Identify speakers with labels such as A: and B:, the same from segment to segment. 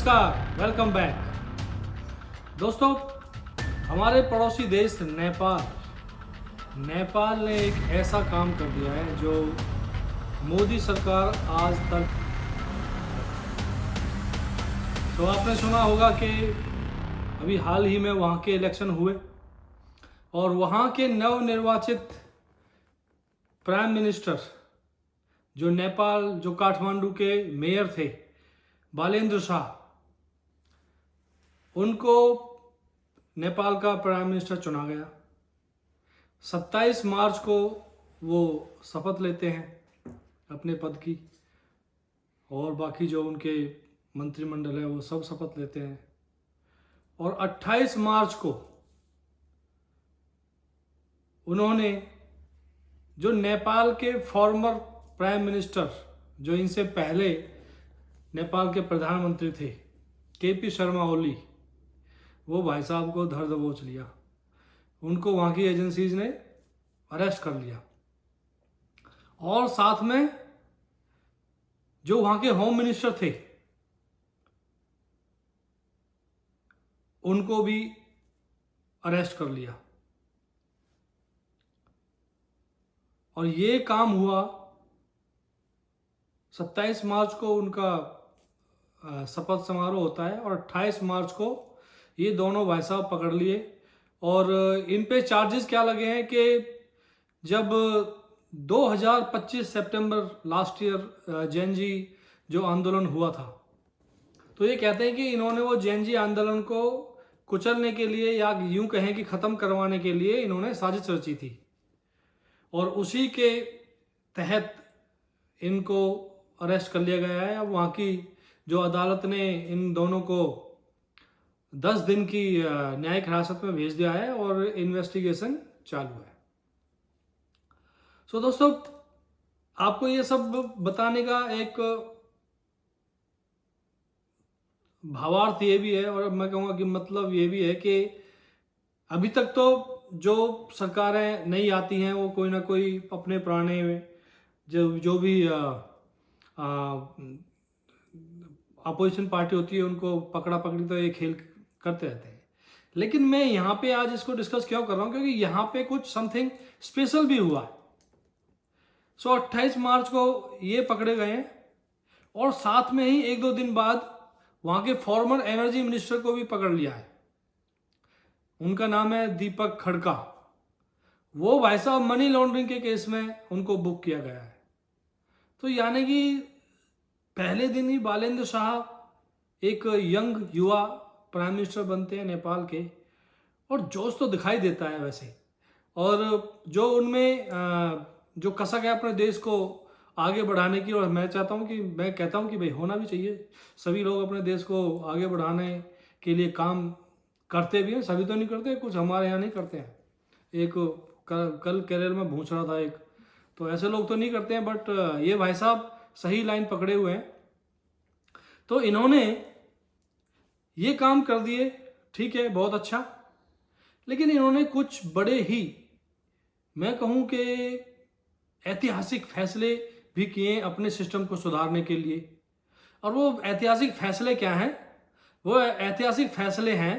A: नमस्कार, welcome back. दोस्तों, हमारे पड़ोसी देश नेपाल ने एक ऐसा काम कर दिया है जो मोदी सरकार आज तक। तो आपने सुना होगा कि अभी हाल ही में वहाँ के इलेक्शन हुए और वहाँ के नवनिर्वाचित प्राइम मिनिस्टर जो काठमांडू के मेयर थे, बालेंद्र शाह, उनको नेपाल का प्राइम मिनिस्टर चुना गया। 27 मार्च को वो शपथ लेते हैं अपने पद की, और बाकी जो उनके मंत्रिमंडल है वो सब शपथ लेते हैं। और 28 मार्च को उन्होंने जो नेपाल के फॉर्मर प्राइम मिनिस्टर, जो इनसे पहले नेपाल के प्रधानमंत्री थे, केपी शर्मा ओली, वो भाई साहब को धर दबोच लिया। उनको वहाँ की एजेंसीज ने अरेस्ट कर लिया और साथ में जो वहाँ के होम मिनिस्टर थे उनको भी अरेस्ट कर लिया। और ये काम हुआ 27 मार्च को उनका शपथ समारोह होता है और 28 मार्च को ये दोनों भाई साहब पकड़ लिए। और इन पे चार्जेस क्या लगे हैं कि जब 2025 सितंबर लास्ट ईयर जेएनजी जो आंदोलन हुआ था, तो ये कहते हैं कि इन्होंने वो जेएनजी आंदोलन को कुचलने के लिए, या यूं कहें कि ख़त्म करवाने के लिए इन्होंने साजिश रची थी। और उसी के तहत इनको अरेस्ट कर लिया गया है। अब वहाँ की जो अदालत ने इन दोनों को 10 दिन की न्यायिक हिरासत में भेज दिया है और इन्वेस्टिगेशन चालू है। दोस्तों, आपको ये सब बताने का एक भावार्थ ये भी है, और मैं कहूँगा कि मतलब ये भी है कि अभी तक तो जो सरकारें नहीं आती हैं वो कोई ना कोई अपने पुराने जो भी अपोजिशन पार्टी होती है उनको पकड़ा पकड़ी तो ये खेल करते रहते हैं। लेकिन मैं यहाँ पे आज इसको डिस्कस क्यों कर रहा हूँ, क्योंकि यहाँ पे कुछ समथिंग स्पेशल भी हुआ है। 28 मार्च को ये पकड़े गए हैं और साथ में ही 1-2 दिन बाद वहाँ के फॉर्मर एनर्जी मिनिस्टर को भी पकड़ लिया है। उनका नाम है दीपक खड़का। वो भाई साहब मनी लॉन्ड्रिंग के केस में उनको बुक किया गया है। तो यानी कि पहले दिन ही बालेंद्र शाह एक यंग युवा प्राइम मिनिस्टर बनते हैं नेपाल के, और जोश तो दिखाई देता है वैसे। और जो उनमें जो कसक है अपने देश को आगे बढ़ाने की, और मैं कहता हूँ कि भाई होना भी चाहिए। सभी लोग अपने देश को आगे बढ़ाने के लिए काम करते भी हैं, सभी तो नहीं करते, कुछ हमारे यहाँ नहीं करते हैं। एक कल केरल में पूछ रहा था एक, तो ऐसे लोग तो नहीं करते हैं, बट ये भाई साहब सही लाइन पकड़े हुए हैं। तो इन्होंने ये काम कर दिए, ठीक है, बहुत अच्छा। लेकिन इन्होंने कुछ बड़े ही, मैं कहूँ कि ऐतिहासिक फैसले भी किए अपने सिस्टम को सुधारने के लिए। और वो ऐतिहासिक फैसले क्या हैं? वो ऐतिहासिक फैसले हैं,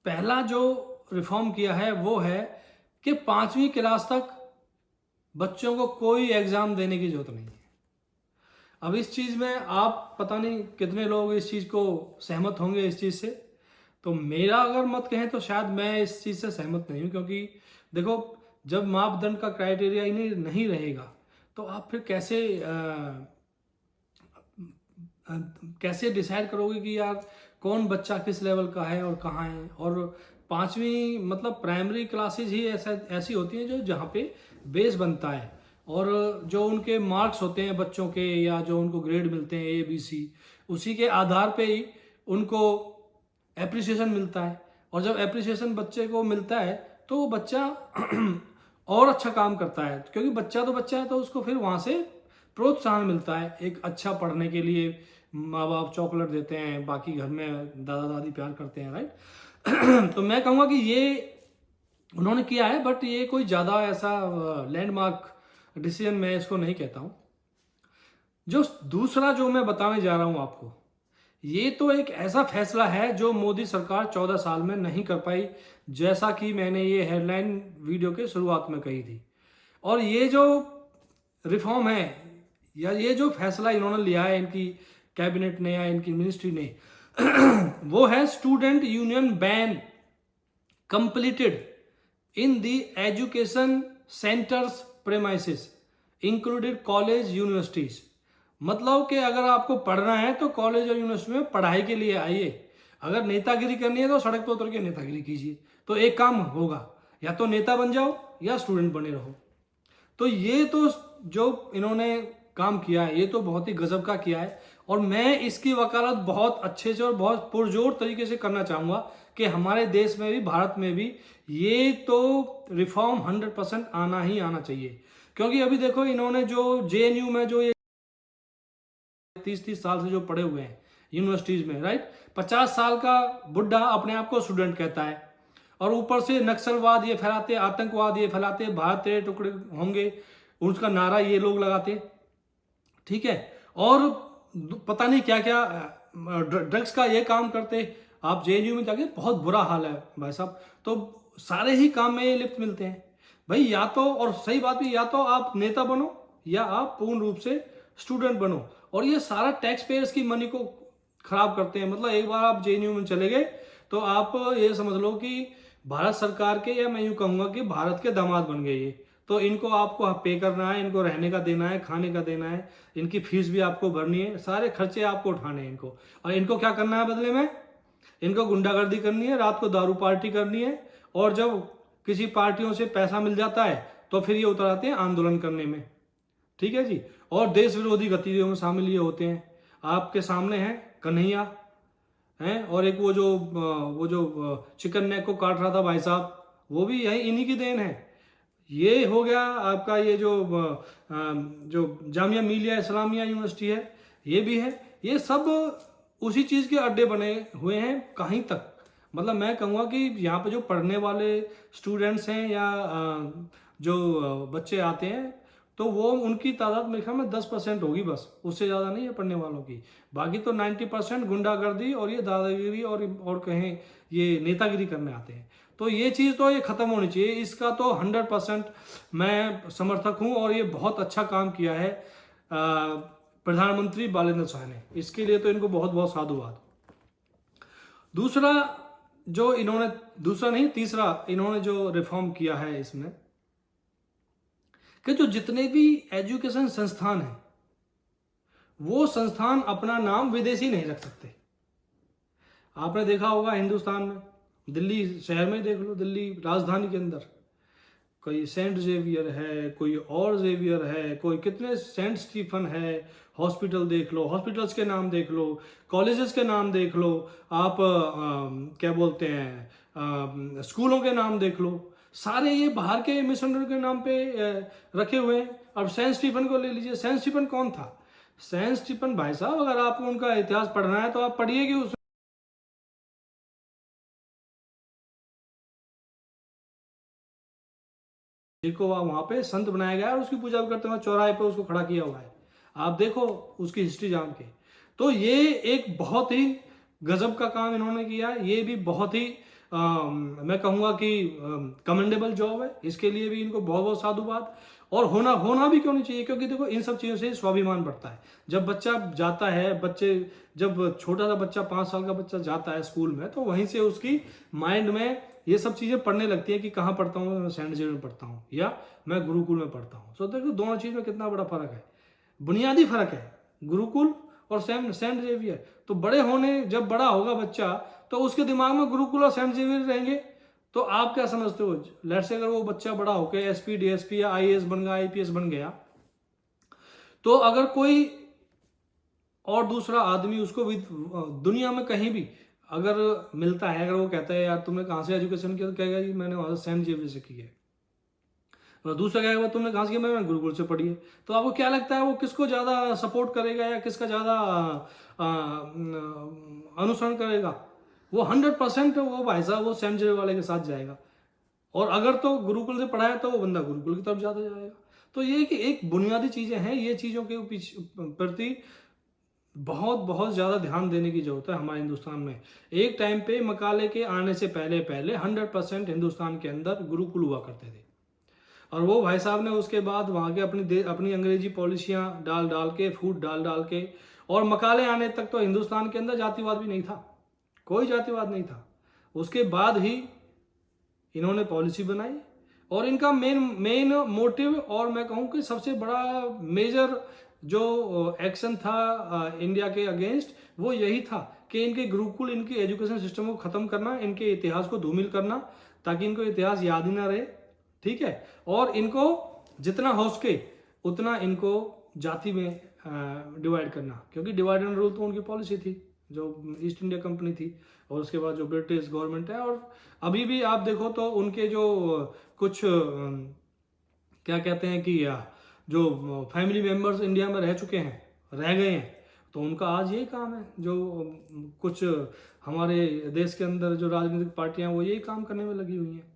A: पहला जो रिफॉर्म किया है वो है कि 5वीं क्लास तक बच्चों को कोई एग्जाम देने की जरूरत नहीं है। अब इस चीज़ में आप पता नहीं कितने लोग इस चीज़ को सहमत होंगे इस चीज़ से। तो मेरा अगर मत कहें तो शायद मैं इस चीज़ से सहमत नहीं हूँ, क्योंकि देखो, जब मापदंड का क्राइटेरिया ही नहीं रहेगा तो आप फिर कैसे डिसाइड करोगे कि यार कौन बच्चा किस लेवल का है और कहाँ है। और 5वीं मतलब प्राइमरी क्लासेज ही ऐसी होती हैं जो जहाँ पे बेस बनता है, और जो उनके मार्क्स होते हैं बच्चों के, या जो उनको ग्रेड मिलते हैं ABC, उसी के आधार पे ही उनको एप्रिसिएशन मिलता है। और जब एप्रिसिएशन बच्चे को मिलता है तो वो बच्चा और अच्छा काम करता है, क्योंकि बच्चा तो बच्चा है, तो उसको फिर वहाँ से प्रोत्साहन मिलता है एक अच्छा पढ़ने के लिए। माँ बाप चॉकलेट देते हैं, बाकी घर में दादा दादी प्यार करते हैं, राइट। तो मैं कहूँगा कि ये उन्होंने किया है, बट ये कोई ज़्यादा ऐसा लैंडमार्क डिसीजन मैं इसको नहीं कहता हूँ। जो दूसरा जो मैं बताने जा रहा हूं आपको, ये तो एक ऐसा फैसला है जो मोदी सरकार 14 साल में नहीं कर पाई, जैसा कि मैंने ये हेडलाइन वीडियो के शुरुआत में कही थी। और ये जो रिफॉर्म है या ये जो फैसला इन्होंने लिया है इनकी कैबिनेट ने या इनकी मिनिस्ट्री ने वो है student union ban completed in the education centres premises included college universities. मतलब कि अगर आपको पढ़ना है तो कॉलेज और यूनिवर्सिटी में पढ़ाई के लिए आइए, अगर नेतागिरी करनी है तो सड़क पर उतर के नेतागिरी कीजिए। तो एक काम होगा, या तो नेता बन जाओ या स्टूडेंट बने रहो। तो ये तो जो इन्होंने काम किया है ये तो बहुत ही गजब का किया है, और मैं इसकी वकालत बहुत अच्छे से और बहुत पुरजोर तरीके से करना चाहूँगा कि हमारे देश में भी, भारत में भी ये तो रिफॉर्म 100% आना ही आना चाहिए। क्योंकि अभी देखो इन्होंने जो जेएनयू में जो ये 30-30 साल से जो पढ़े हुए हैं यूनिवर्सिटीज में, राइट, 50 साल का बुढ़ा अपने आप को स्टूडेंट कहता है, और ऊपर से नक्सलवाद ये फैलाते, आतंकवाद ये फैलाते, भारत तेरे टुकड़े होंगे उसका नारा ये लोग लगाते, ठीक है, और पता नहीं क्या क्या ड्रग्स का ये काम करते। आप जेएनयू में जाके बहुत बुरा हाल है भाई साहब। तो सारे ही काम में ये लिप्त मिलते हैं भाई। या तो, और सही बात भी, या तो आप नेता बनो या आप पूर्ण रूप से स्टूडेंट बनो, और ये सारा टैक्स पेयर्स की मनी को खराब करते हैं। मतलब एक बार आप जेएनयू में चले गए तो आप ये समझ लो कि भारत सरकार के, या मैं यूँ कहूँगा कि भारत के दामाद बन गए ये। तो इनको आपको पे करना है, इनको रहने का देना है, खाने का देना है, इनकी फीस भी आपको भरनी है, सारे खर्चे आपको उठाने हैं इनको। और इनको क्या करना है बदले में? इनको गुंडागर्दी करनी है, रात को दारू पार्टी करनी है, और जब किसी पार्टियों से पैसा मिल जाता है तो फिर ये उतर आते हैं आंदोलन करने में, ठीक है जी। और देश विरोधी गतिविधियों में शामिल ये होते हैं। आपके सामने है कन्हैया हैं, और एक वो जो चिकन नेक को काट रहा था भाई साहब, वो भी यही इन्हीं की देन है। ये हो गया आपका ये जो जामिया मिलिया इस्लामिया यूनिवर्सिटी है, ये भी है। ये सब उसी चीज़ के अड्डे बने हुए हैं कहीं तक। मतलब मैं कहूँगा कि यहाँ पे जो पढ़ने वाले स्टूडेंट्स हैं या जो बच्चे आते हैं, तो वो उनकी तादाद मेरे ख्याल में 10% होगी बस, उससे ज़्यादा नहीं है पढ़ने वालों की। बाकी तो 90% गुंडागर्दी और ये दादागिरी और कहें ये नेतागिरी करने आते हैं। तो ये चीज़ तो ये ख़त्म होनी चाहिए। इसका तो 100% मैं समर्थक हूँ, और ये बहुत अच्छा काम किया है प्रधानमंत्री बालेंद्र शाह ने। इसके लिए तो इनको बहुत बहुत साधुवाद। दूसरा जो इन्होंने, दूसरा नहीं तीसरा इन्होंने जो रिफॉर्म किया है इसमें, कि जो जितने भी एजुकेशन संस्थान हैं वो संस्थान अपना नाम विदेशी नहीं रख सकते। आपने देखा होगा हिंदुस्तान में, दिल्ली शहर में देख लो, दिल्ली राजधानी के अंदर कोई सेंट जेवियर है, कोई और जेवियर है, कोई कितने सेंट स्टीफन है। हॉस्पिटल देख लो, हॉस्पिटल्स के नाम देख लो, कॉलेजेस के नाम देख लो, आप क्या बोलते हैं स्कूलों के नाम देख लो, सारे ये बाहर के मिशनरी के नाम पे रखे हुए हैं। अब सेंट स्टीफन को ले लीजिए। सेंट स्टीफन कौन था? सेंट स्टीफन भाई साहब, अगर आपको उनका इतिहास पढ़ना है तो आप पढ़िए कि उस को वहां पे संत बनाया गया है और उसकी पूजा भी करते हुए चौराहे पे उसको खड़ा किया हुआ है। आप देखो उसकी हिस्ट्री जान के। तो ये एक बहुत ही गजब का काम इन्होंने किया है। ये भी बहुत ही मैं कहूँगा कि कमेंडेबल जॉब है। इसके लिए भी इनको बहुत बहुत साधुवाद। और होना भी क्यों नहीं चाहिए, क्योंकि देखो इन सब चीज़ों से स्वाभिमान बढ़ता है। जब बच्चा जाता है, जब छोटा सा बच्चा 5 साल का बच्चा जाता है स्कूल में, तो वहीं से उसकी माइंड में ये सब चीज़ें पढ़ने लगती हैं कि कहाँ पढ़ता हूँ मैं, सेंट जेवियर में पढ़ता हूँ या मैं गुरुकुल में पढ़ता हूँ। तो देखो दोनों चीज़ में कितना बड़ा फर्क है, बुनियादी फर्क है, गुरुकुल और सेंट जेवियर। तो जब बड़ा होगा बच्चा, तो उसके दिमाग में गुरुकुल और सेंट जेवियर रहेंगे। तो आप क्या समझते हो, लेट्स से अगर वो बच्चा बड़ा होकर एसपी डीएसपी या आईएएस बन गया, आईपीएस बन गया, तो अगर कोई और दूसरा आदमी उसको भी दुनिया में कहीं भी अगर मिलता है, अगर वो कहता है यार तुमने कहाँ से एजुकेशन किया, तो कहेगा जी मैंने वहाँ से सेंट जेवियर से की है। और दूसरा कहेगा तुमने कहाँ से किया, मैंने गुरुकुल से पढ़ी है। तो आपको क्या लगता है वो किसको ज़्यादा सपोर्ट करेगा या किसका ज़्यादा अनुसरण करेगा? वो 100% वो भाई साहब वो सेंट जेवियर वाले के साथ जाएगा। और अगर तो गुरुकुल से पढ़ा है तो वो बंदा गुरुकुल की तरफ ज़्यादा जाएगा। तो ये कि एक बुनियादी चीज़ें हैं, ये चीज़ों के प्रति बहुत बहुत ज़्यादा ध्यान देने की ज़रूरत है हमारे हिंदुस्तान में। एक टाइम पे मकाले के आने से पहले 100% हिंदुस्तान के अंदर गुरुकुल हुआ करते थे, और वो भाई साहब ने उसके बाद वहाँ के अपनी अंग्रेजी पॉलिसियाँ डाल डाल के, फूट डाल डाल के, और मकाले आने तक तो हिंदुस्तान के अंदर जातिवाद भी नहीं था, कोई जातिवाद नहीं था। उसके बाद ही इन्होंने पॉलिसी बनाई, और इनका मेन मोटिव, और मैं कहूँ कि सबसे बड़ा मेजर जो एक्शन था इंडिया के अगेंस्ट, वो यही था कि इनके गुरुकुल, इनके एजुकेशन सिस्टम को ख़त्म करना, इनके इतिहास को धूमिल करना, ताकि इनको इतिहास याद ही ना रहे, ठीक है। और इनको जितना हो सके उतना इनको जाति में डिवाइड करना, क्योंकि डिवाइड एंड रूल तो उनकी पॉलिसी थी जो ईस्ट इंडिया कंपनी थी, और उसके बाद जो ब्रिटिश गवर्नमेंट है। और अभी भी आप देखो तो उनके जो कुछ क्या कहते हैं कि जो फैमिली मेम्बर्स इंडिया में रह चुके हैं, रह गए हैं, तो उनका आज यही काम है। जो कुछ हमारे देश के अंदर जो राजनीतिक पार्टियां वो यही काम करने में लगी हुई हैं।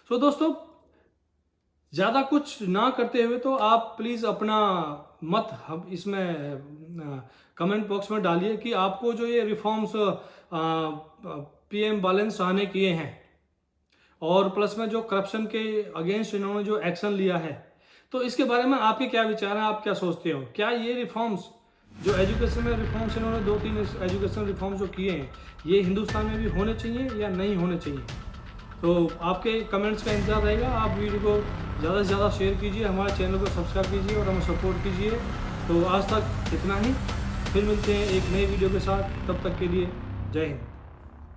A: सो दोस्तों, ज़्यादा कुछ ना करते हुए तो आप प्लीज़ अपना मत हम इसमें कमेंट बॉक्स में डालिए कि आपको जो ये रिफॉर्म्स पीएम बालन शाह ने किए हैं, और प्लस में जो करप्शन के अगेंस्ट इन्होंने जो एक्शन लिया है, तो इसके बारे में आपके क्या विचार हैं, आप क्या सोचते हो? क्या ये रिफॉर्म्स, जो एजुकेशन में रिफॉर्म्स इन्होंने 2-3 एजुकेशन रिफॉर्म्स जो किए हैं, ये हिंदुस्तान में भी होने चाहिए या नहीं होने चाहिए? तो आपके कमेंट्स का इंतजार रहेगा। आप वीडियो को ज़्यादा से ज़्यादा शेयर कीजिए, हमारे चैनल को सब्सक्राइब कीजिए और हमें सपोर्ट कीजिए। तो आज तक इतना ही, फिर मिलते हैं एक नई वीडियो के साथ, तब तक के लिए जय हिंद।